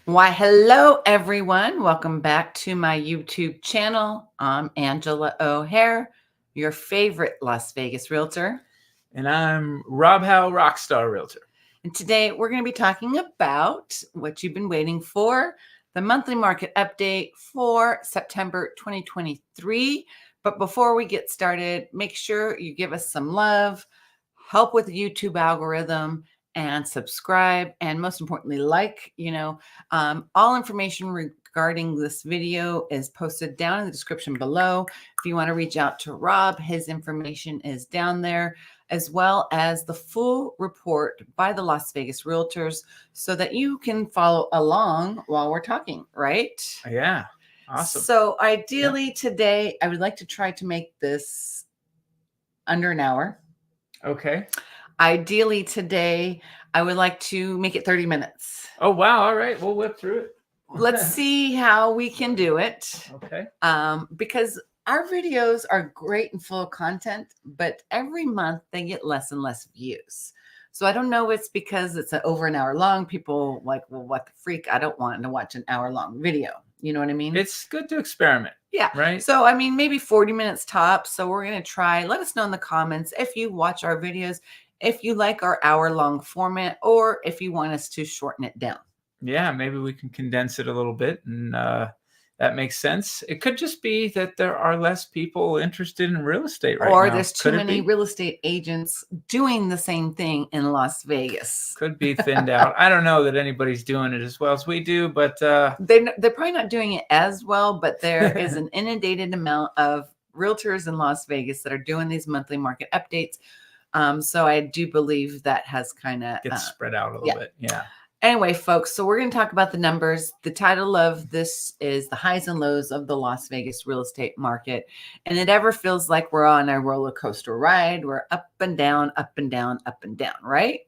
Why, hello, everyone. Welcome back to my YouTube channel. I'm Angela O'Hare, your favorite Las Vegas realtor. And I'm Rob Howe, Rockstar Realtor. And today we're going to be talking about what you've been waiting for, the monthly market update for September 2023. But before we get started, make sure you give us some love, help with the YouTube algorithm, and subscribe, and most importantly, like. All information regarding this video is posted down in the description below. If you want to reach out to Rob, his information is down there, as well as the full report by the Las Vegas Realtors, so that you can follow along while we're talking, right? Yeah, awesome. So ideally today, I would like to try to make this under an hour. Okay. Ideally today, I would like to make it 30 minutes. Oh, wow. All right. We'll whip through it. Let's see how we can do it. Okay. Because our videos are great and full of content, but every month they get less and less views. So I don't know if it's because it's over an hour long. People like, well, what the freak? I don't want to watch an hour-long video. You know what I mean? It's good to experiment. Yeah. Right. So, I mean, maybe 40 minutes tops. So we're going to try. Let us know in the comments if you watch our videos, if you like our hour-long format, or if you want us to shorten it down. Yeah, maybe we can condense it a little bit, and that makes sense. It could just be that there are less people interested in real estate right now. Or there's too many real estate agents doing the same thing in Las Vegas. Could be thinned out. I don't know that anybody's doing it as well as we do, but they're probably not doing it as well, but there is an inundated amount of realtors in Las Vegas that are doing these monthly market updates. So I do believe that has kind of gets spread out a little bit. Yeah. Anyway, folks, so we're going to talk about the numbers. The title of this is The Highs and Lows of the Las Vegas Real Estate Market. And it ever feels like we're on a roller coaster ride. We're up and down, up and down, up and down, right?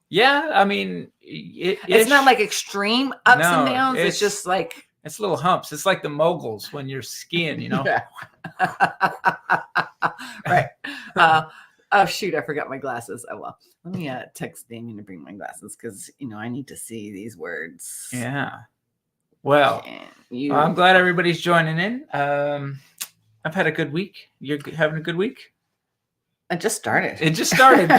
Yeah. I mean, it's not like extreme ups and downs. It's just like... It's little humps. It's like the moguls when you're skiing, you know? Right. Oh, shoot, I forgot my glasses. Oh, well, let me text Damien to bring my glasses because, I need to see these words. Yeah. Well, I'm glad everybody's joining in. I've had a good week. You're having a good week? It just started. It just started.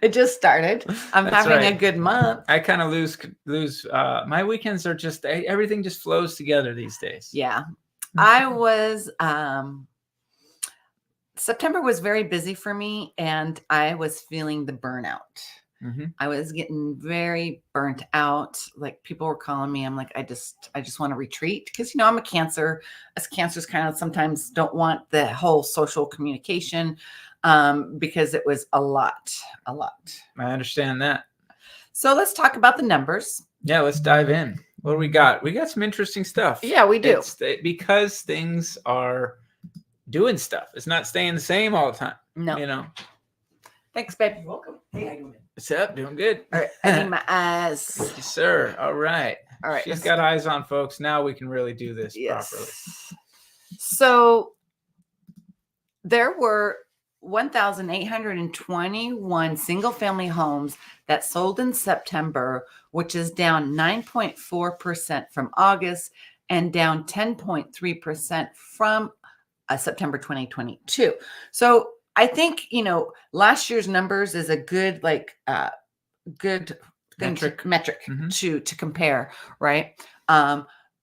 It just stared. I'm having a good month. I kind of lose. My weekends are just, everything just flows together these days. Yeah. I was... September was very busy for me, and I was feeling the burnout. Mm-hmm. I was getting very burnt out. Like, people were calling me. I'm like, I just want to retreat because, I'm a Cancer. Us Cancers kind of sometimes don't want the whole social communication because it was a lot. I understand that. So let's talk about the numbers. Yeah, let's dive in. What do we got? We got some interesting stuff. Yeah, we do. Because things are doing stuff. It's not staying the same all the time. No. Thanks, babe. You're welcome. Hey, how you doing? What's up? Doing good. All right. I need my eyes. Yes, sir. All right. She's got eyes on, folks. Now we can really do this properly. So there were 1,821 single-family homes that sold in September, which is down 9.4% from August and down 10.3% from September 2022. So I think, last year's numbers is a good, good metric mm-hmm. to compare, right?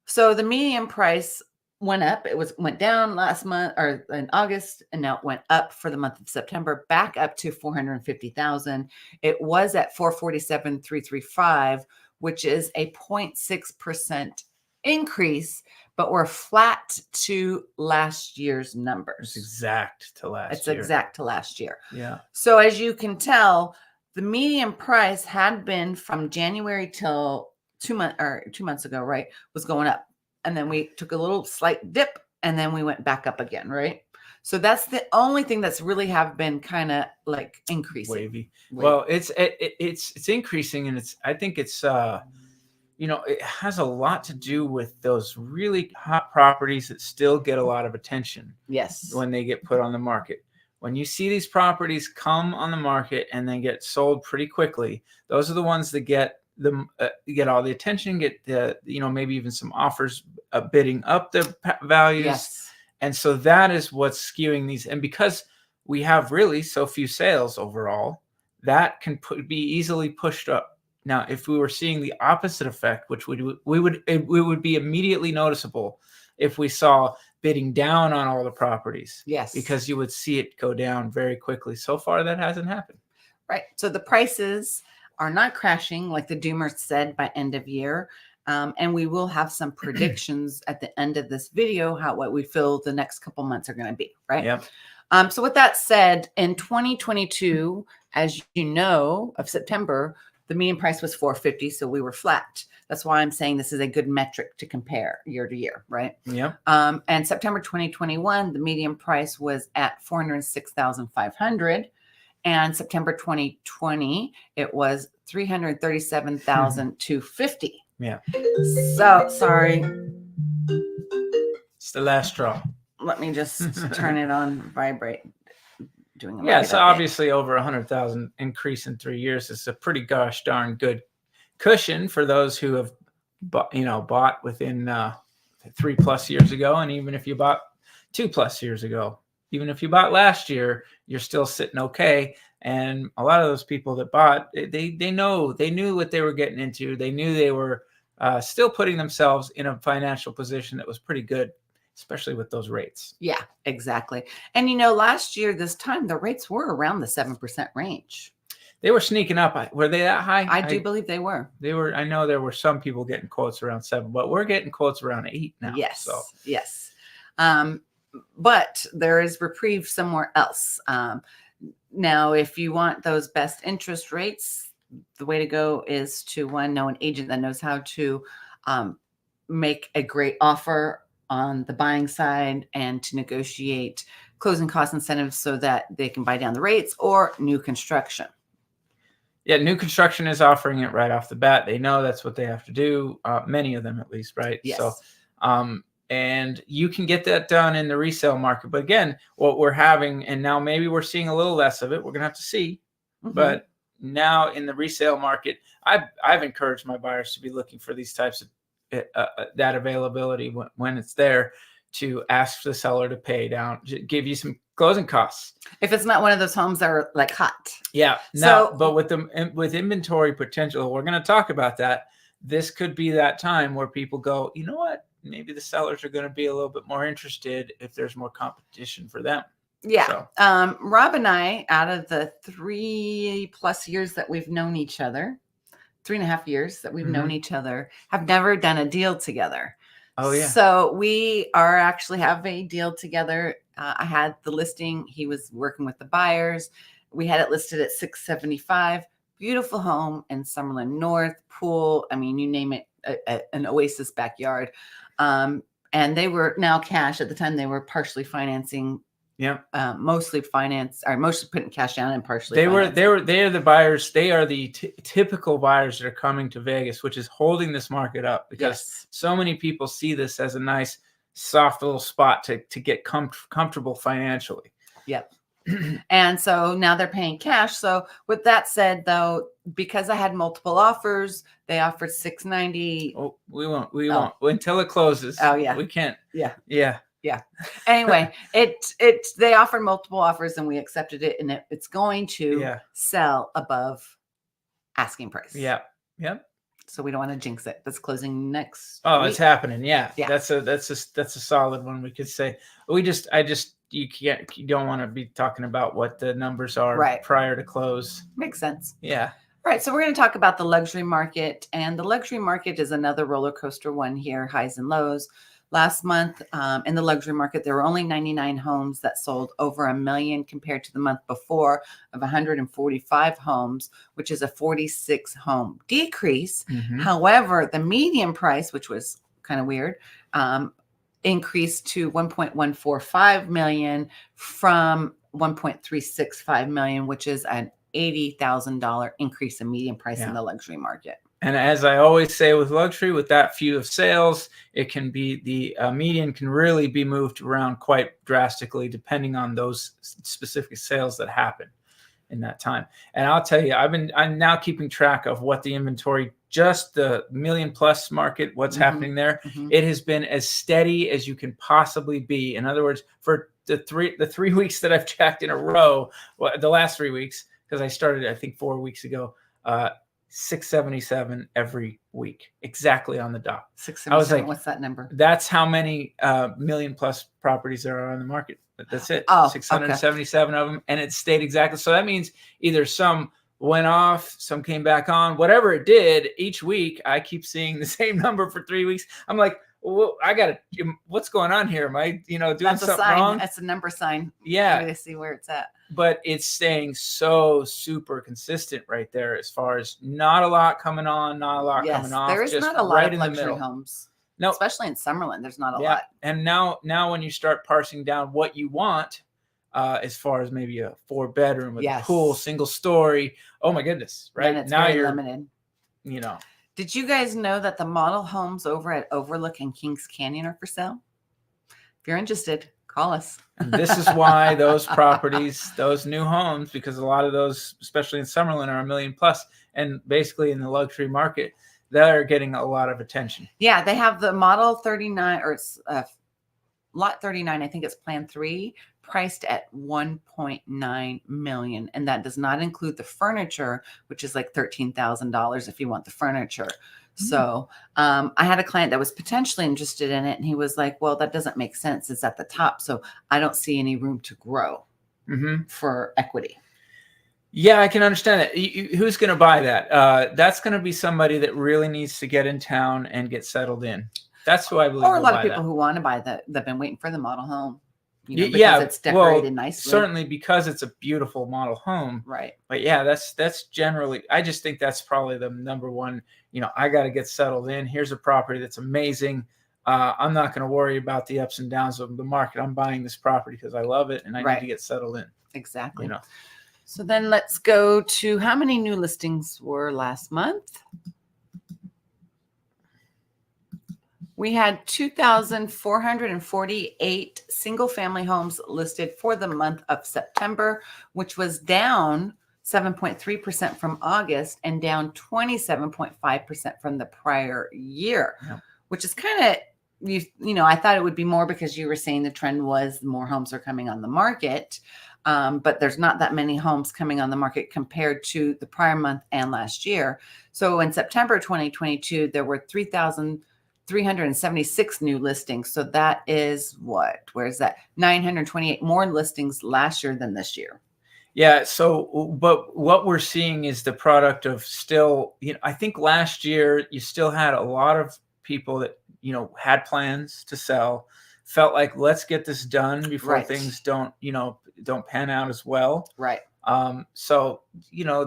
So the median price went up. It went down last month or in August, and now it went up for the month of September, back up to $450,000. It was at $447,335, which is a 0.6% increase, but we're flat to last year's numbers. It's exact to last year. It's exact to last year. Yeah. So as you can tell, the median price had been from January till 2 months ago, right, was going up. And then we took a little slight dip, and then we went back up again, right? So that's the only thing that's really have been kind of like increasing. Wavy. Well, it's increasing, and I think it's it has a lot to do with those really hot properties that still get a lot of attention. Yes. When they get put on the market. When you see these properties come on the market and then get sold pretty quickly, those are the ones that get you get all the attention, get the, maybe even some offers bidding up the values. Yes. And so that is what's skewing these. And because we have really so few sales overall, that can be easily pushed up. Now, if we were seeing the opposite effect, which it would be immediately noticeable if we saw bidding down on all the properties. Yes. Because you would see it go down very quickly. So far, that hasn't happened. Right. So the prices are not crashing like the doomers said by end of year. And we will have some predictions at the end of this video, what we feel the next couple months are going to be, right? Yep. So with that said, in 2022, as you know, of September, the median price was $450, so we were flat. That's why I'm saying this is a good metric to compare year to year, right? Yep. And September 2021, the median price was at $406,500. And September 2020, it was $337,250. Yeah. So sorry. It's the last straw. Let me just turn it on vibrate. So obviously over 100,000 increase in 3 years is a pretty gosh darn good cushion for those who have bought within 3+ years ago. And even if you bought 2+ years ago, even if you bought last year, you're still sitting okay. And a lot of those people that bought, they knew what they were getting into. They knew they were still putting themselves in a financial position that was pretty good, especially with those rates. Yeah, exactly. And last year, this time, the rates were around the 7% range. They were sneaking up. Were they that high? I do believe they were. They were. I know there were some people getting quotes around 7, but we're getting quotes around 8 now. Yes. So. Yes. But there is reprieve somewhere else. Now, if you want those best interest rates, the way to go is to know an agent that knows how to make a great offer on the buying side and to negotiate closing cost incentives so that they can buy down the rates, or new construction. Yeah, new construction is offering it right off the bat. They know that's what they have to do. Many of them, at least, right? Yes. So, and you can get that done in the resale market. But again, what we're having, and now maybe we're seeing a little less of it. We're gonna have to see. Mm-hmm. But now in the resale market, I've encouraged my buyers to be looking for these types of that availability when it's there, to ask the seller to pay down, give you some closing costs. If it's not one of those homes that are like hot. Yeah. Now, but with inventory potential, we're going to talk about that. This could be that time where people go, you know what? Maybe the sellers are going to be a little bit more interested if there's more competition for them. Yeah. So. Rob and I, out of the 3+ years that we've known each other, 3.5 years that we've known each other, have never done a deal together. Oh, yeah. So we are actually have a deal together. I had the listing. He was working with the buyers. We had it listed at $675. Beautiful home in Summerlin North, pool. I mean, you name it, an oasis backyard. And they were now cash. At the time, they were partially financing. Yeah. Mostly finance, or mostly putting cash down and partially. They are the buyers. They are the typical buyers that are coming to Vegas, which is holding this market up, because so many people see this as a nice, soft little spot to get comfortable financially. Yep. And so now they're paying cash. So with that said, though, because I had multiple offers, they offered $690. Oh, we won't until it closes. Oh yeah, we can't. Yeah. Anyway, they offered multiple offers and we accepted it, and it's going to sell above asking price. Yeah. So we don't want to jinx it. That's closing next. Oh, week. It's happening. Yeah. That's a solid one. We could say you don't want to be talking about what the numbers are prior to close. Makes sense. Yeah. Right. So we're going to talk about the luxury market, and the luxury market is another roller coaster one here, highs and lows. Last month, in the luxury market, there were only 99 homes that sold over $1 million compared to the month before of 145 homes, which is a 46 home decrease. Mm-hmm. However, the median price, which was kind of weird, increased to $1.145 million from $1.365 million, which is an $80,000 increase in median price in the luxury market. And as I always say with luxury, with that few of sales, it can be the median can really be moved around quite drastically depending on those specific sales that happen in that time. And I'll tell you, I'm now keeping track of what the inventory just the million plus market, what's happening there, it has been as steady as you can possibly be. In other words, for the 3 weeks that I've checked in a row, the last 3 weeks, because I started, I think 4 weeks ago, 677 every week, exactly on the dot. 677. I was like, what's that number? That's how many million plus properties there are on the market. That's it. Oh, 677 of them, and it stayed exactly. So that means either some went off, some came back on, whatever it did. Each week, I keep seeing the same number for 3 weeks. I'm like, well, what's going on here? Am I, doing something wrong? That's a number sign. Yeah. To see where it's at. But it's staying so super consistent right there, as far as not a lot coming on, not a lot coming off. There is just not a lot right of in the luxury middle. homes. No, especially in Summerlin, there's not a lot. And now when you start parsing down what you want, as far as maybe a 4-bedroom with a pool, single story, oh my goodness, right? Then it's now very you're limited. Did you guys know that the model homes over at Overlook and Kings Canyon are for sale? If you're interested, call us. This is why those properties, those new homes, because a lot of those, especially in Summerlin, are $1 million plus, and basically in the luxury market, they're getting a lot of attention. Yeah, they have the model 39, or it's lot 39. I think it's plan 3, priced at $1.9 million, and that does not include the furniture, which is like $13,000 if you want the furniture. So I had a client that was potentially interested in it, and he was like, well, that doesn't make sense. It's at the top, so I don't see any room to grow for equity. Yeah, I can understand that. Who's going to buy that? That's going to be somebody that really needs to get in town and get settled in. That's who I believe. Or a lot of people who want to buy that. They've been waiting for the model home. Because it's decorated nicely. Certainly because it's a beautiful model home. Right. But yeah, that's generally, I just think that's probably the number one, I got to get settled in. Here's a property that's amazing. I'm not going to worry about the ups and downs of the market. I'm buying this property because I love it and I need to get settled in. Exactly. So then let's go to how many new listings were last month? We had 2,448 single-family homes listed for the month of September, which was down 7.3% from August and down 27.5% from the prior year, which is kind of, I thought it would be more because you were saying the trend was more homes are coming on the market. But there's not that many homes coming on the market compared to the prior month and last year. So in September 2022, there were 3,376 new listings. So that is where's that? 928 more listings last year than this year. Yeah. So, but what we're seeing is the product of still, I think last year you still had a lot of people that, had plans to sell, felt like let's get this done before things don't pan out as well. Right. So,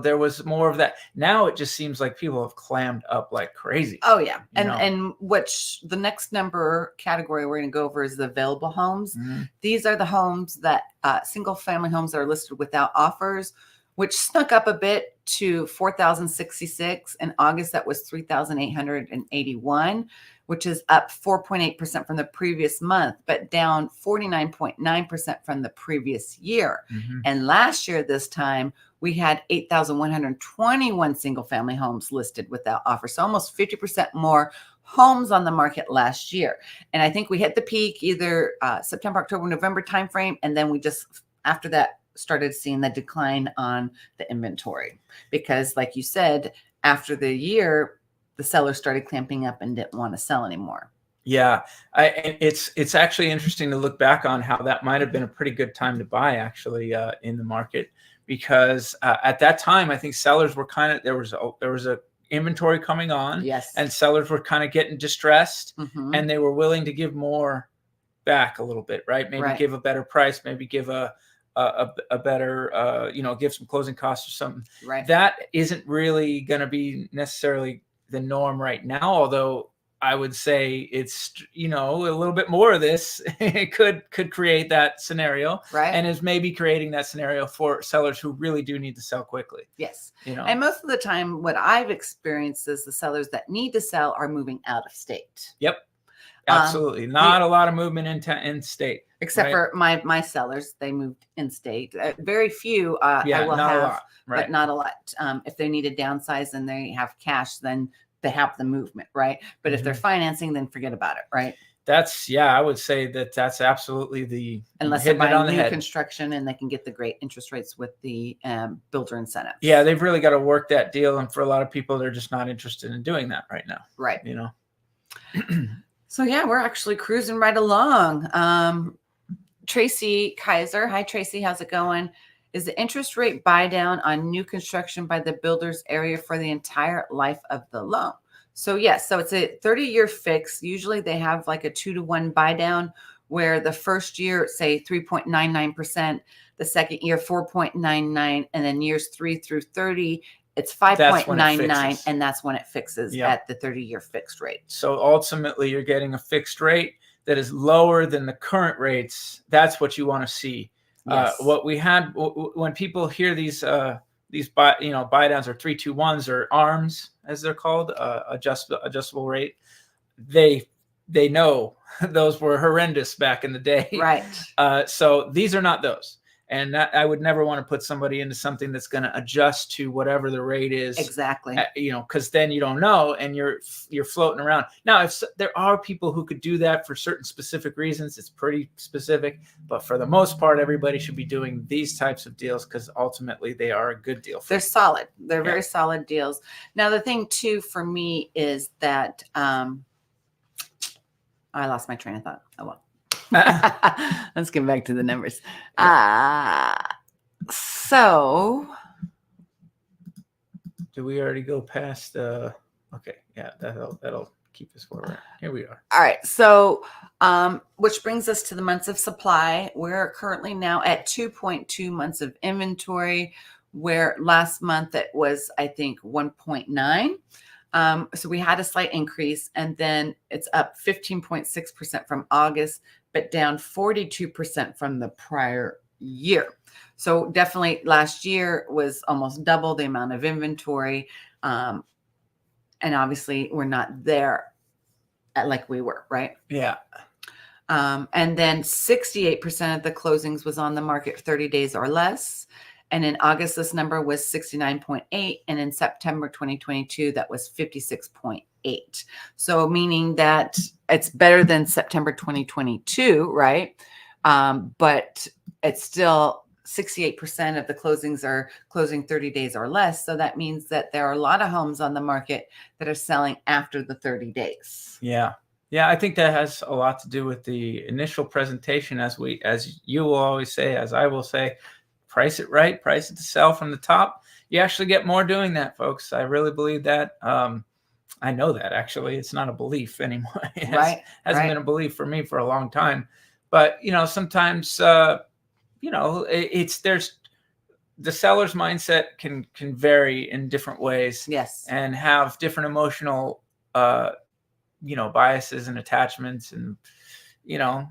there was more of that. Now it just seems like people have clammed up like crazy. Oh yeah. And which the next number category we're going to go over is the available homes. These are the homes that single family homes that are listed without offers, which snuck up a bit to 4,066 in August. That was 3,881, which is up 4.8% from the previous month, but down 49.9% from the previous year. And last year, this time, we had 8,121 single-family homes listed without offer. So almost 50% more homes on the market last year. And I think we hit the peak either September, October, November timeframe, and then we just, after that, started seeing the decline on the inventory. Because like you said, after the year, the sellers started clamping up and didn't want to sell anymore. Yeah, it's actually interesting to look back on how that might have been a pretty good time to buy actually in the market, because at that time I think sellers were there was a inventory coming on, and sellers were kind of getting distressed, and they were willing to give more back a little bit, right? Maybe give a better price, maybe give a better give some closing costs or something. Right. That isn't really going to be necessarily the norm right now, although I would say it's a little bit more of this could create that scenario, and is maybe creating that scenario for sellers who really do need to sell quickly. Yes. And most of the time what I've experienced is the sellers that need to sell are moving out of state. Yep, absolutely. Not a lot of movement in state, except for my sellers. They moved in state. Very few I will have, but not a lot. If they need to downsize and they have cash, then they have the movement, right? But if they're financing, then forget about it, right? I would say that's absolutely the unless they're buying new construction and they can get the great interest rates with the builder incentives. Yeah, they've really got to work that deal, and for a lot of people, they're just not interested in doing that right now. Right. You know. So yeah, we're actually cruising right along. Tracy Kaiser, hi Tracy, how's it going? Is the interest rate buy down on new construction by the builder's area for the entire life of the loan? So yes, so it's a 30-year fix. Usually they have like a 2-to-1 buy down where the first year, say 3.99%, the second year 4.99, and then years 3 through 30, it's 5.99, and that's when it fixes at the 30-year fixed rate. So ultimately you're getting a fixed rate that is lower than the current rates. That's what you want to see. Yes. What we had when people hear these buy downs or 3-2-1s or ARMs as they're called, adjustable rate, they know those were horrendous back in the day. Right. So these are not those. And I would never want to put somebody into something that's going to adjust to whatever the rate is. Exactly. Because then you don't know, and you're floating around. Now, if there are people who could do that for certain specific reasons, it's pretty specific. But for the most part, everybody should be doing these types of deals because ultimately they are a good deal. They're solid. They're very solid deals. Now, the thing too for me is that I lost my train of thought. Oh well. Let's get back to the numbers. So do we already go past okay, yeah, that'll keep us where we're at. Here we are. All right, so which brings us to the months of supply. We're currently now at 2.2 months of inventory, where last month it was, I think, 1.9. So we had a slight increase, and then it's up 15.6% from August, but down 42% from the prior year. So definitely last year was almost double the amount of inventory. And obviously we're not there like we were, right? Yeah. And then 68% of the closings was on the market 30 days or less. And in August, this number was 69.8. And in September 2022, that was 56.8. So meaning that it's better than September 2022, right? But it's still 68% of the closings are closing 30 days or less. So that means that there are a lot of homes on the market that are selling after the 30 days. Yeah. Yeah, I think that has a lot to do with the initial presentation, as you will always say, as I will say, price it right, price it to sell from the top. You actually get more doing that, folks. I really believe that. I know that actually. It's not a belief anymore. It hasn't been a belief for me for a long time. But sometimes there's the seller's mindset can vary in different ways. Yes. And have different emotional biases and attachments, and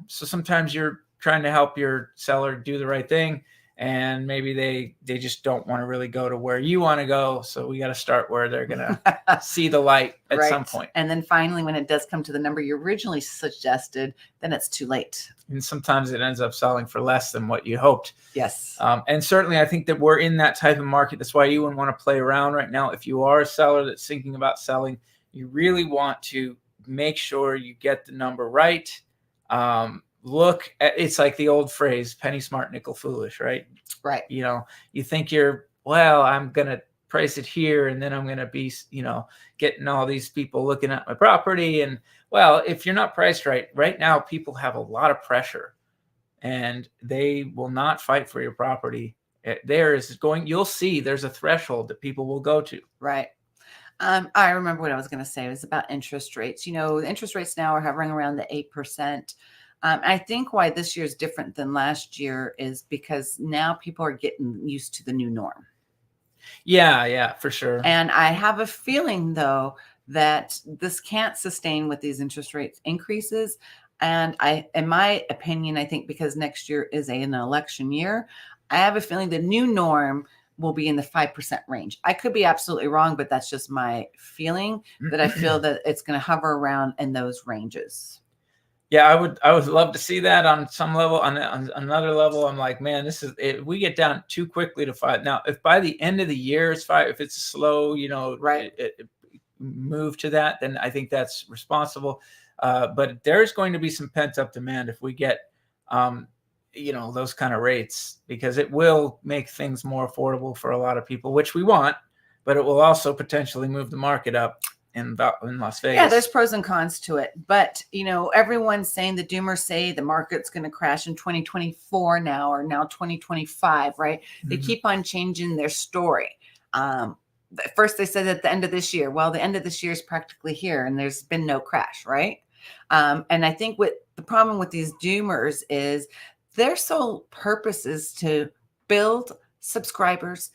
so sometimes you're trying to help your seller do the right thing, and maybe they just don't want to really go to where you want to go. So we got to start where they're going to see the light at some point. And then finally, when it does come to the number you originally suggested, then it's too late. And sometimes it ends up selling for less than what you hoped. Yes. And certainly I think that we're in that type of market. That's why you wouldn't want to play around right now. If you are a seller that's thinking about selling, you really want to make sure you get the number right. Look at, it's like the old phrase, penny smart, nickel foolish, right? Right. You think I'm going to price it here, and then I'm going to be, getting all these people looking at my property. And well, if you're not priced right now, people have a lot of pressure, and they will not fight for your property. You'll see there's a threshold that people will go to. Right. I remember what I was going to say. It was about interest rates. The interest rates now are hovering around the 8%. I think why this year is different than last year is because now people are getting used to the new norm. Yeah, for sure. And I have a feeling, though, that this can't sustain with these interest rate increases. And in my opinion, I think because next year is an election year, I have a feeling the new norm will be in the 5% range. I could be absolutely wrong, but that's just my feeling, that I feel that it's going to hover around in those ranges. Yeah, I would love to see that on some level. On another level, I'm like, man, we get down too quickly to 5. Now, if by the end of the year it's 5, if it's slow, move to that, then I think that's responsible. But there's going to be some pent up demand if we get, those kind of rates, because it will make things more affordable for a lot of people, which we want, but it will also potentially move the market up in Las Vegas. Yeah, there's pros and cons to it. But, everyone's saying, the doomers say the market's going to crash in 2024 now, or now 2025, right? Mm-hmm. They keep on changing their story. First, they said at the end of this year. Well, the end of this year is practically here, and there's been no crash, right? And I think what the problem with these doomers is their sole purpose is to build subscribers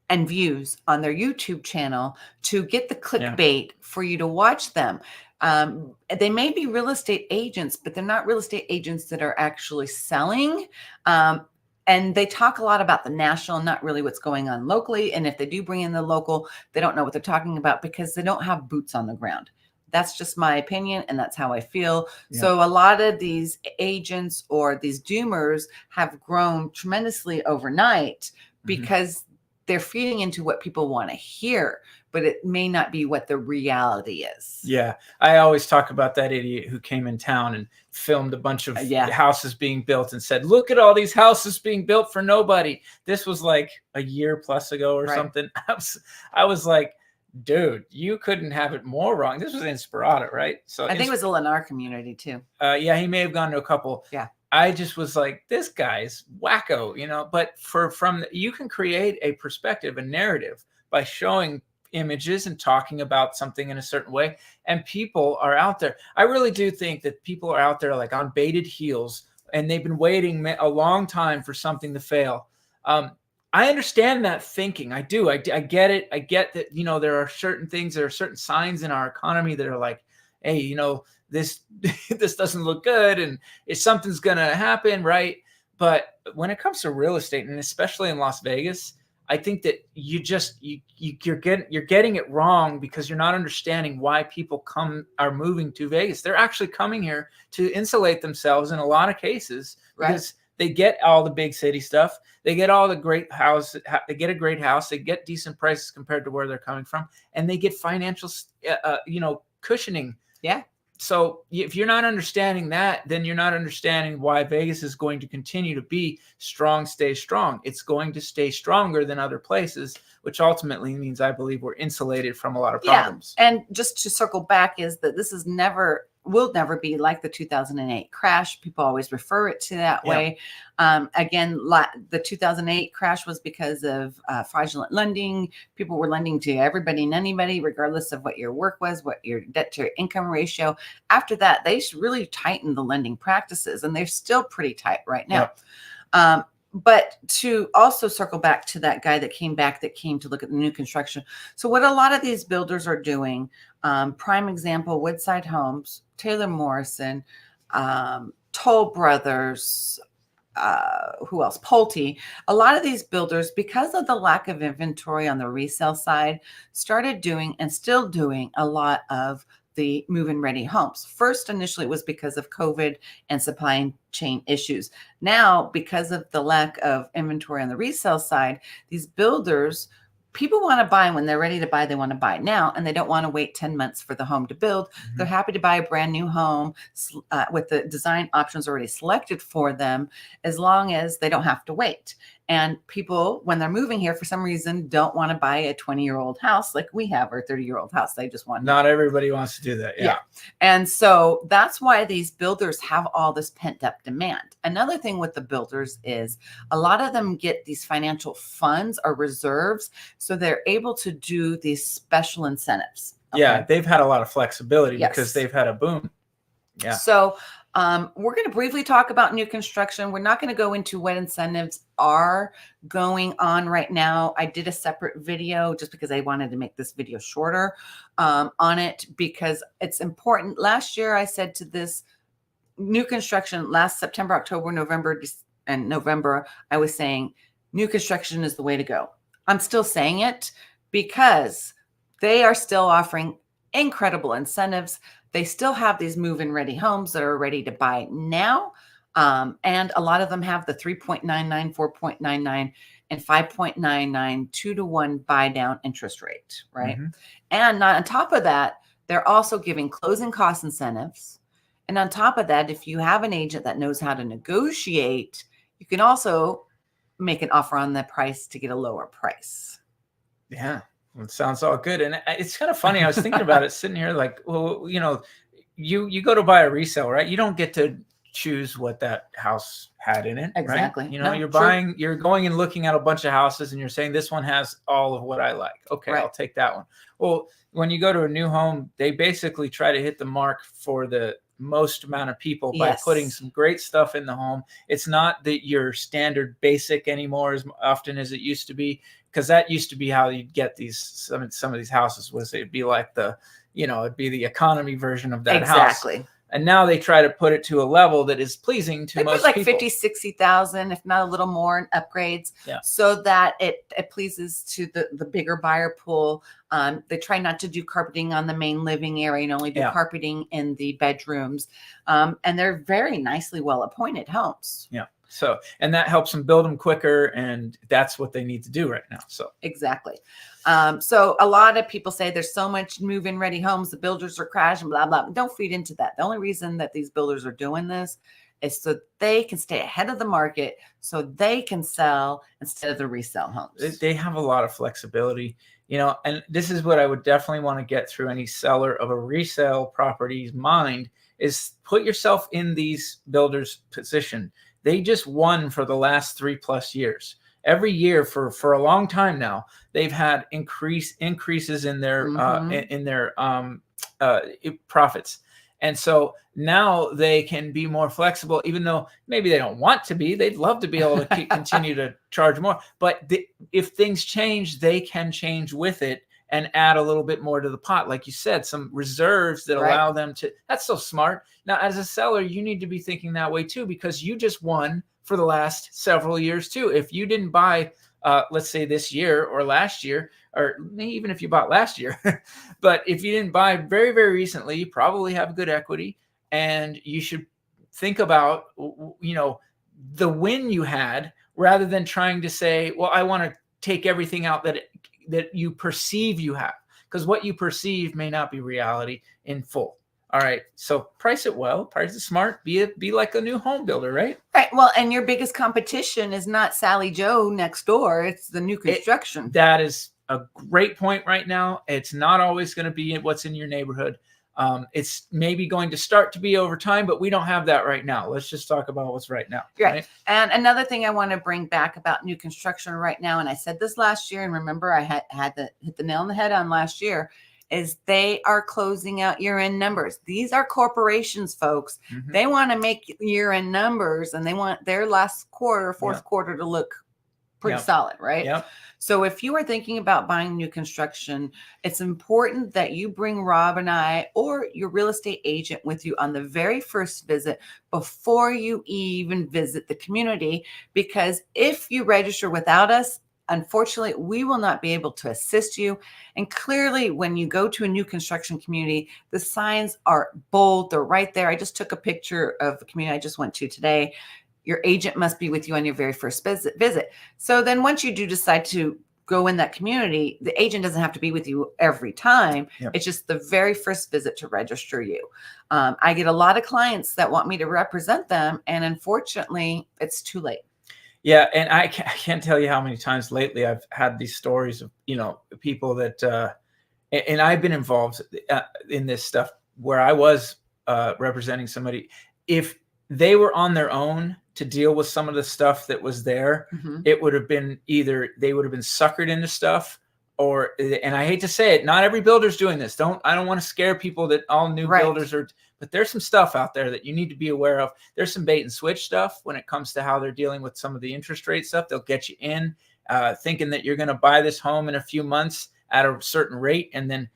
and views on their YouTube channel to get the clickbait for you to watch them. They may be real estate agents, but they're not real estate agents that are actually selling. And they talk a lot about the national, not really what's going on locally. And if they do bring in the local, they don't know what they're talking about because they don't have boots on the ground. That's just my opinion, and that's how I feel. Yeah. So a lot of these agents or these doomers have grown tremendously overnight because they're feeding into what people want to hear, but it may not be what the reality is. Yeah. I always talk about that idiot who came in town and filmed a bunch of houses being built and said, look at all these houses being built for nobody. This was like a year plus ago or something. I was like, dude, you couldn't have it more wrong. This was Inspirata, right? So I think it was all in our community too. Yeah, he may have gone to a couple. Yeah. I just was like, this guy's wacko, but you can create a perspective, a narrative by showing images and talking about something in a certain way. And people are out there. I really do think that people are out there like on bated heels, and they've been waiting a long time for something to fail. I understand that thinking. I do. I get it. I get that, there are certain things, there are certain signs in our economy that are like, hey, this doesn't look good, and if something's going to happen, right? But when it comes to real estate, and especially in Las Vegas, I think that you're getting it wrong because you're not understanding why people are moving to Vegas. They're actually coming here to insulate themselves in a lot of cases, because they get all the big city stuff. They get all the great house. They get a great house. They get decent prices compared to where they're coming from, and they get financial, cushioning. Yeah. So if you're not understanding that, then you're not understanding why Vegas is going to continue to be strong, stay strong. It's going to stay stronger than other places, which ultimately means I believe we're insulated from a lot of problems. Yeah. And just to circle back is that this is will never be like the 2008 crash. People always refer it to that way. Again, the 2008 crash was because of fraudulent lending. People were lending to everybody and anybody, regardless of what your work was, what your debt to income ratio. After that, they really tightened the lending practices, and they're still pretty tight right now. But to also circle back to that guy that came to look at the new construction. So what a lot of these builders are doing, prime example, Woodside Homes, Taylor Morrison, Toll Brothers, who else? Pulte. A lot of these builders, because of the lack of inventory on the resale side, started doing and still doing a lot of the move-in ready homes. First, initially, it was because of COVID and supply chain issues. Now, because of the lack of inventory on the resale side, these builders, people want to buy when they're ready to buy. They want to buy now, and they don't want to wait 10 months for the home to build. They're happy to buy a brand new home with the design options already selected for them, as long as they don't have to wait. And people, when they're moving here, for some reason, don't want to buy a 20-year-old house like we have, or a 30-year-old house. They just want. Not everybody wants to do that. Yeah. And so that's why these builders have all this pent up demand. Another thing with the builders is a lot of them get these financial funds or reserves, so they're able to do these special incentives. Okay? Yeah, they've had a lot of flexibility because they've had a boom. Yeah. So we're going to briefly talk about new construction. We're not going to go into what incentives are going on right now. I did a separate video just because I wanted to make this video shorter on it, because it's important. Last year, I said to this new construction, last September, October, November, and November, I was saying new construction is the way to go. I'm still saying it because they are still offering incredible incentives. They still have these move-in ready homes that are ready to buy now. And a lot of them have the 3.99, 4.99 and 5.99 2-to-1 buy down interest rate, right? Mm-hmm. And on top of that, they're also giving closing cost incentives. And on top of that, if you have an agent that knows how to negotiate, you can also make an offer on the price to get a lower price. Yeah, well, it sounds all good. And it's kind of funny. I was thinking about it sitting here like, well, you go to buy a resale, right? You don't get to choose what that house had in it. Exactly. Right? No, you're going and looking at a bunch of houses and you're saying this one has all of what I like. Okay, right. I'll take that one. Well, when you go to a new home, they basically try to hit the mark for the most amount of people by putting some great stuff in the home. It's not that your standard basic anymore as often as it used to be, because that used to be how you'd get these some of these houses was it'd be like it'd be the economy version of that house. Exactly. And now they try to put it to a level that is pleasing to most like people. 50, 60,000, if not a little more in upgrades, so that it pleases to the bigger buyer pool. They try not to do carpeting on the main living area and only do carpeting in the bedrooms. And they're very nicely well appointed homes. Yeah. So, and that helps them build them quicker. And that's what they need to do right now. So exactly. So a lot of people say there's so much move-in ready homes, the builders are crashing, blah, blah. Don't feed into that. The only reason that these builders are doing this is so they can stay ahead of the market, so they can sell instead of the resale homes. They have a lot of flexibility, and this is what I would definitely want to get through any seller of a resale property's mind is put yourself in these builders' position. They just won for the last 3+ years. Every year for a long time now, they've had increases in their profits. And so now they can be more flexible, even though maybe they don't want to be. They'd love to be able to continue to charge more. But if things change, they can change with it and add a little bit more to the pot. Like you said, some reserves that allow them to. That's so smart. Now, as a seller, you need to be thinking that way too, because you just won for the last several years too. If you didn't buy, let's say this year or last year, or even if you bought last year, but if you didn't buy very, very recently, you probably have good equity, and you should think about, the win you had rather than trying to say, well, I want to take everything out that you perceive you have, because what you perceive may not be reality in full. All right. So price it well, price it smart, be like a new home builder, right? Right. Well, and your biggest competition is not Sally Joe next door. It's the new construction. That is a great point right now. It's not always going to be what's in your neighborhood. It's maybe going to start to be over time, but we don't have that right now. Let's just talk about what's right now. Right. And another thing I want to bring back about new construction right now, and I said this last year, and remember I had to hit the nail on the head on last year, is they are closing out year-end numbers. These are corporations, folks. Mm-hmm. They want to make year-end numbers, and they want their last quarter, fourth quarter, to look pretty solid, right? Yep. So if you are thinking about buying new construction, it's important that you bring Rob and I or your real estate agent with you on the very first visit before you even visit the community, because if you register without us, unfortunately, we will not be able to assist you. And clearly, when you go to a new construction community, the signs are bold. They're right there. I just took a picture of the community I just went to today. Your agent must be with you on your very first visit. So then once you do decide to go in that community, the agent doesn't have to be with you every time. Yep. It's just the very first visit to register you. I get a lot of clients that want me to represent them, and unfortunately, it's too late. Yeah, and I can't tell you how many times lately I've had these stories of people that, and I've been involved in this stuff where I was representing somebody. If they were on their own to deal with some of the stuff that was there, mm-hmm. It would have been either they would have been suckered into stuff, or, and I hate to say it, not every builder's doing this. I don't want to scare people that all new builders are. But there's some stuff out there that you need to be aware of. There's some bait and switch stuff when it comes to how they're dealing with some of the interest rate stuff. They'll get you in thinking that you're going to buy this home in a few months at a certain rate. And then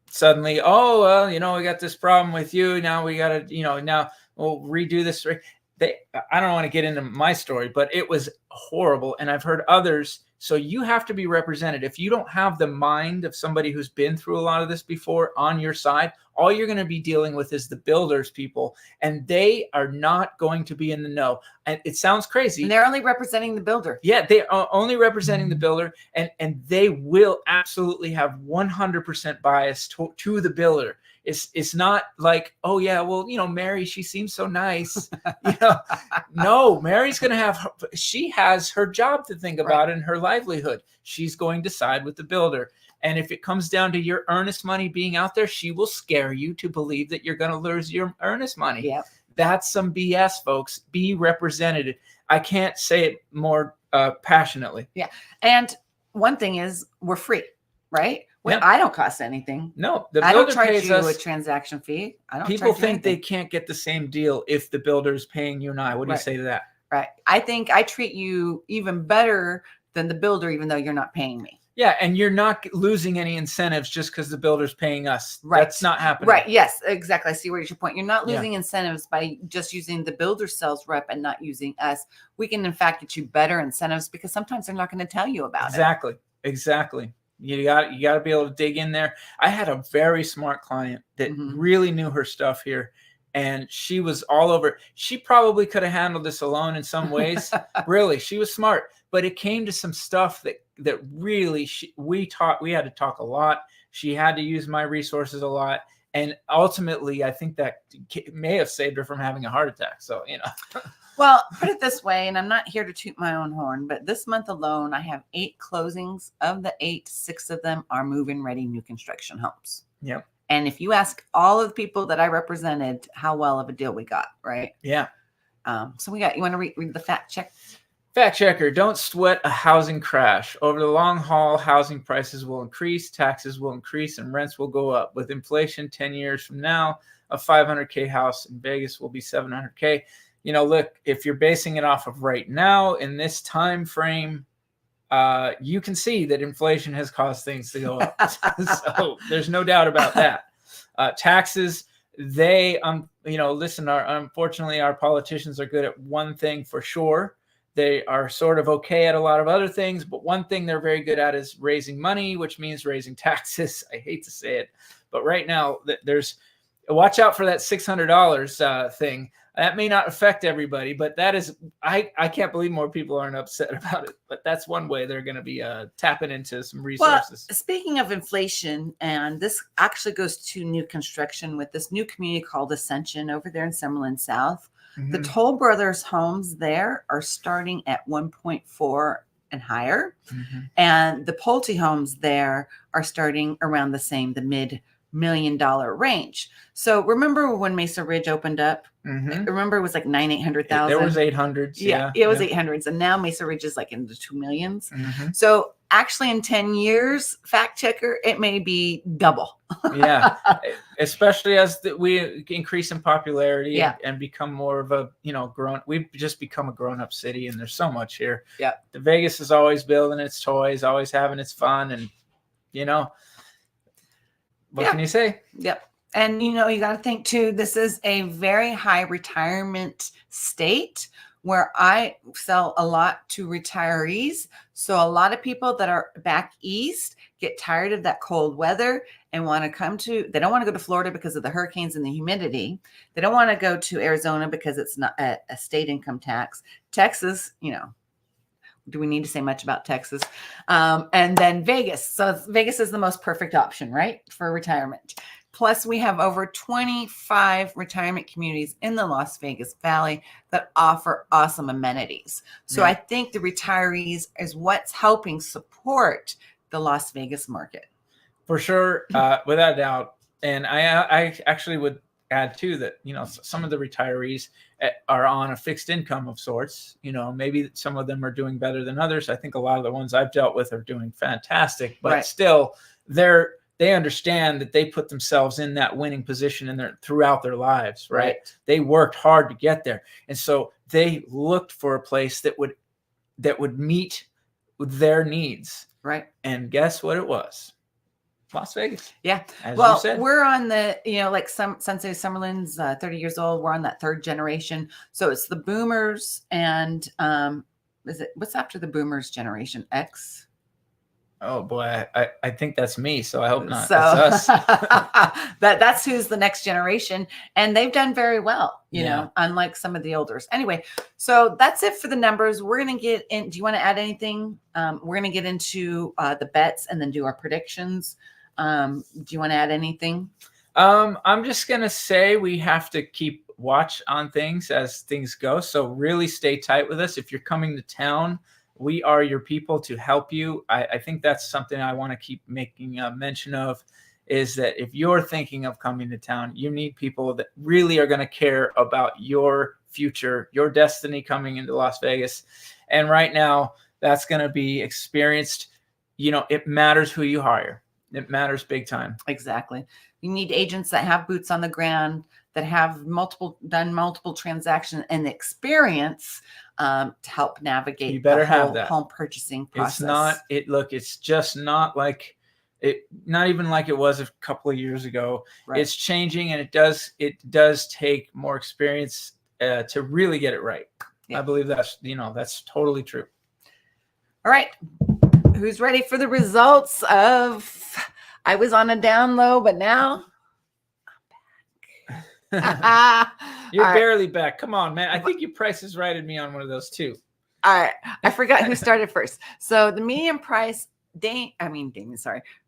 suddenly, oh, well, we got this problem with you. Now we got to, now we'll redo this. I don't want to get into my story, but it was horrible. And I've heard others. So you have to be represented. If you don't have the mind of somebody who's been through a lot of this before on your side, All you're going to be dealing with is the builders people, and they are not going to be in the know. And it sounds crazy. And they're only representing the builder. Yeah, they are only representing the builder, and they will absolutely have 100% bias to the builder. It's not like, oh yeah, well, Mary, she seems so nice. No, Mary's going to have, she has her job to think about and her livelihood. She's going to side with the builder. And if it comes down to your earnest money being out there, she will scare you to believe that you're going to lose your earnest money. Yep. That's some BS, folks. Be represented. I can't say it more passionately. Yeah. And one thing is, we're free, right? Well, I don't cost anything. No, the I builder don't charge pays you us a transaction fee. I don't. People think they can't get the same deal if the builder's paying you and I. What do you say to that? Right. I think I treat you even better than the builder, even though you're not paying me. Yeah, and you're not losing any incentives just because the builder's paying us. Right. That's not happening. Right. Yes, exactly. I see where's your point. You're not losing incentives by just using the builder sales rep and not using us. We can, in fact, get you better incentives because sometimes they're not going to tell you about it. Exactly. You got to be able to dig in there. I had a very smart client that really knew her stuff here, and she was all over. She probably could have handled this alone in some ways. Really, she was smart, but it came to some stuff that really we had to talk a lot. She had to use my resources a lot, and ultimately, I think that may have saved her from having a heart attack. So Well, put it this way, and I'm not here to toot my own horn, but this month alone, I have 8 closings. Of the 8, 6 of them are move-in ready new construction homes. Yep. And if you ask all of the people that I represented how well of a deal we got, right? Yeah. So you want to read the fact check? Fact checker, don't sweat a housing crash. Over the long haul, housing prices will increase, taxes will increase, and rents will go up. With inflation 10 years from now, a $500K house in Vegas will be $700K. Look, if you're basing it off of right now in this time frame, you can see that inflation has caused things to go up. So there's no doubt about that. Taxes, they, listen, unfortunately, our politicians are good at one thing for sure. They are sort of okay at a lot of other things, but one thing they're very good at is raising money, which means raising taxes. I hate to say it, but right now watch out for that $600 thing. That may not affect everybody, but that is, I can't believe more people aren't upset about it, but that's one way they're going to be tapping into some resources. Well, speaking of inflation, and this actually goes to new construction with this new community called Ascension over there in Summerlin South. The Toll Brothers homes there are starting at 1.4 and higher. And the Pulte homes there are starting around the mid-$1 million range. So remember when Mesa Ridge opened up? Remember it was like 800,000. There was 800s. Yeah, it was 800s, and now Mesa Ridge is like in the 2 millions. So actually, in 10 years, fact checker, it may be double. Yeah, especially as we increase in popularity and become more of a we've just become a grown-up city, and there's so much here. Yeah, the Vegas is always building its toys, always having its fun, and what can you say? Yep. And, you got to think, too, this is a very high retirement state where I sell a lot to retirees. So a lot of people that are back east get tired of that cold weather and want to they don't want to go to Florida because of the hurricanes and the humidity. They don't want to go to Arizona because it's not a state income tax. Texas, do we need to say much about Texas? And then Vegas. So Vegas is the most perfect option, right, for retirement. Plus, we have over 25 retirement communities in the Las Vegas Valley that offer awesome amenities. So I think the retirees is what's helping support the Las Vegas market. For sure, without a doubt. And I actually would add too that some of the retirees are on a fixed income of sorts. Maybe some of them are doing better than others. I think a lot of the ones I've dealt with are doing fantastic, but still they understand that they put themselves in that winning position throughout their lives, right? They worked hard to get there, and so they looked for a place that would meet their needs, right? And guess what it was? Las Vegas. Yeah. As well, you said. We're on the, like Sunset Summerlin's 30 years old. We're on that 3rd generation. So it's the boomers and what's after the boomers generation? X? Oh boy, I think that's me, so I hope not. So That's us. that's who's the next generation, and they've done very well, you Yeah. know, unlike some of the elders. Anyway, so that's it for the numbers. We're gonna get in. Do you want to add anything? We're gonna get into the bets and then do our predictions. Do you want to add anything? I'm just gonna say we have to keep watch on things as things go. So really stay tight with us. If you're coming to town, we are your people to help you. I think that's something I want to keep making a mention of, is that if you're thinking of coming to town, you need people that really are going to care about your future, your destiny coming into Las Vegas. And right now, that's going to be experienced. You know, it matters who you hire. It matters big time. Exactly. You need agents that have boots on the ground, that have done multiple transactions and experience to help navigate You better the whole have that home purchasing process. It's not it. Look, it's just not like it. Not even like it was a couple of years ago. Right. It's changing, and it does take more experience to really get it right. Yeah. I believe that's totally true. All right, who's ready for the results of? I was on a down low, but now I'm back. You're barely back. Come on, man. I think you Price is Righted me on one of those too. All right. I forgot who started first. So the median price,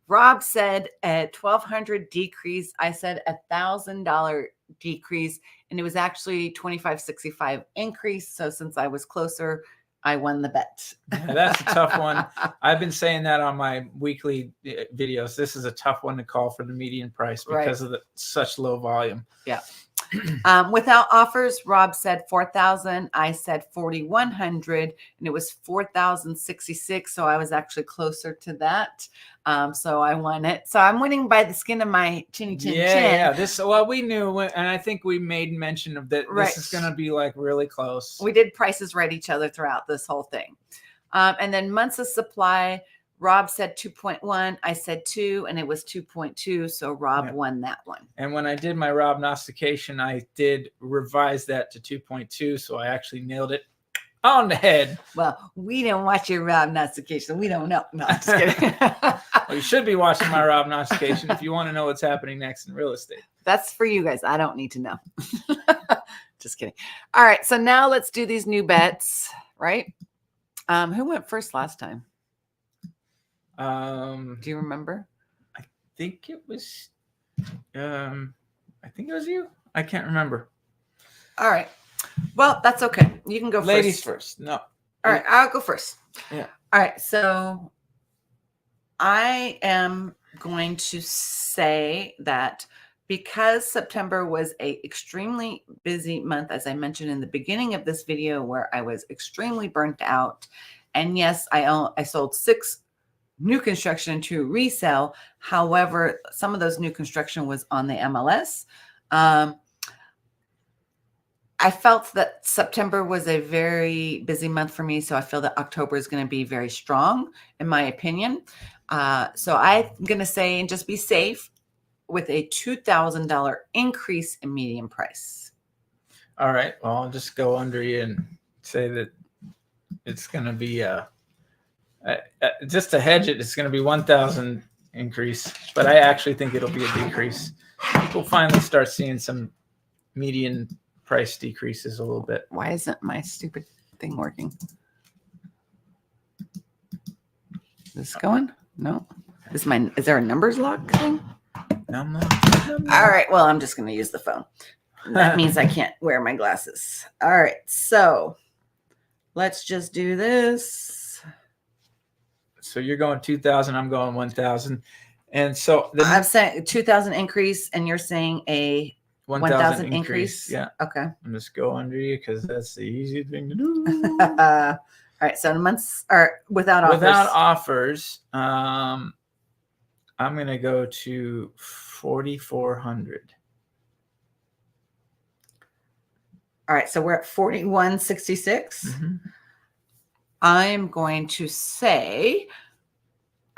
Rob said a $1,200 decrease. I said $1,000 decrease, and it was actually $2,565 increase. So since I was closer, I won the bet. Yeah, that's a tough one. I've been saying that on my weekly videos. This is a tough one to call for the median price because of such low volume. Yeah. Without offers, Rob said 4,000. I said 4,100, and it was 4,066. So I was actually closer to that. So I won it. So I'm winning by the skin of my chin. Yeah. We knew, and I think we made mention of that. This is going to be like really close. We did prices right each other throughout this whole thing. And then months of supply. Rob said 2.1. I said 2, and it was 2.2. So Rob won that one. And when I did my Robnostication, I did revise that to 2.2. So I actually nailed it on the head. Well, we didn't watch your Robnostication. We don't know. No, I'm just kidding. Well, you should be watching my Robnostication if you want to know what's happening next in real estate. That's for you guys. I don't need to know. Just kidding. All right. So now let's do these new bets, right? Who went first last time? Do you remember? I think it was you. I can't remember. All right. Well, that's okay. You can go first. Ladies first. No. All right. I'll go first. Yeah. All right. So I am going to say that because September was a extremely busy month, as I mentioned in the beginning of this video, where I was extremely burnt out. And yes, I sold 6 new construction and 2 resale. However, some of those new construction was on the MLS. I felt that September was a very busy month for me. So I feel that October is going to be very strong, in my opinion. So I'm going to say, and just be safe, with a $2,000 increase in median price. All right. Well, I'll just go under you and say that it's going to be just to hedge it, it's going to be 1,000 increase, but I actually think it'll be a decrease. We'll finally start seeing some median price decreases a little bit. Why isn't my stupid thing working? Is this going? No. Is there a numbers lock thing? No. All right. Well, I'm just going to use the phone. That means I can't wear my glasses. All right. So let's just do this. So you're going 2,000. I'm going 1,000. And so I'm saying 2,000 increase, and you're saying a 1,000 increase. Yeah. Okay. I'm just go under you because that's the easy thing to do. All right. So months are without offers. Without offers, I'm going to go to 4,400. All right. So we're at 4,166. Mm-hmm. I'm going to say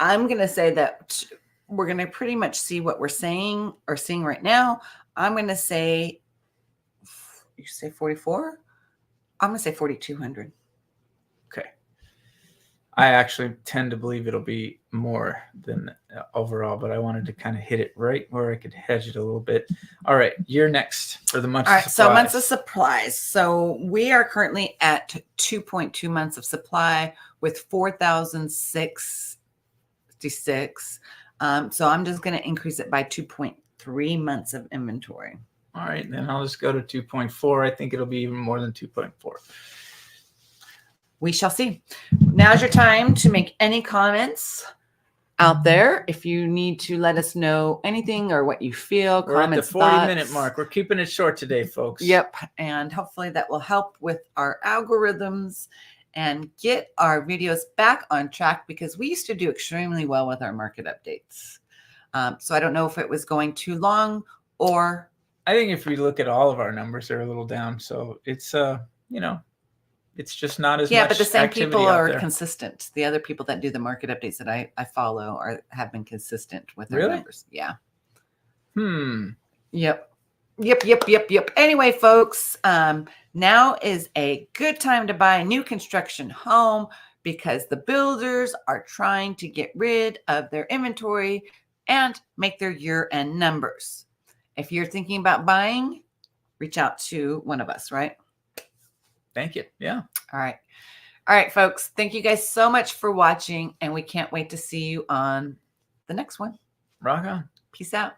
that we're going to pretty much see what we're saying or seeing right now. I'm going to say, you say 44? I'm going to say 4,200. Okay. I actually tend to believe it'll be more than overall, but I wanted to kind of hit it right where I could hedge it a little bit. All right, you're next for the months of supplies. So months of supplies. So we are currently at 2.2 months of supply with 4,666. So I'm just going to increase it by 2.3 months of inventory. All right, then I'll just go to 2.4. I think it'll be even more than 2.4. We shall see. Now's your time to make any comments out there. If you need to let us know anything or what you feel, we're comments, at the 40-minute mark. We're keeping it short today, folks. Yep. And hopefully that will help with our algorithms and get our videos back on track, because we used to do extremely well with our market updates. So I don't know if it was going too long, or I think if we look at all of our numbers, they're a little down. So it's it's just not as much. Yeah, but the same people are there. consistent. The other people that do the market updates that I follow have been consistent with their numbers. Yeah. Yep. Anyway, folks, now is a good time to buy a new construction home, because the builders are trying to get rid of their inventory and make their year-end numbers. If you're thinking about buying, reach out to one of us, right? Thank you. Yeah. All right, folks. Thank you guys so much for watching, and we can't wait to see you on the next one. Rock on. Peace out.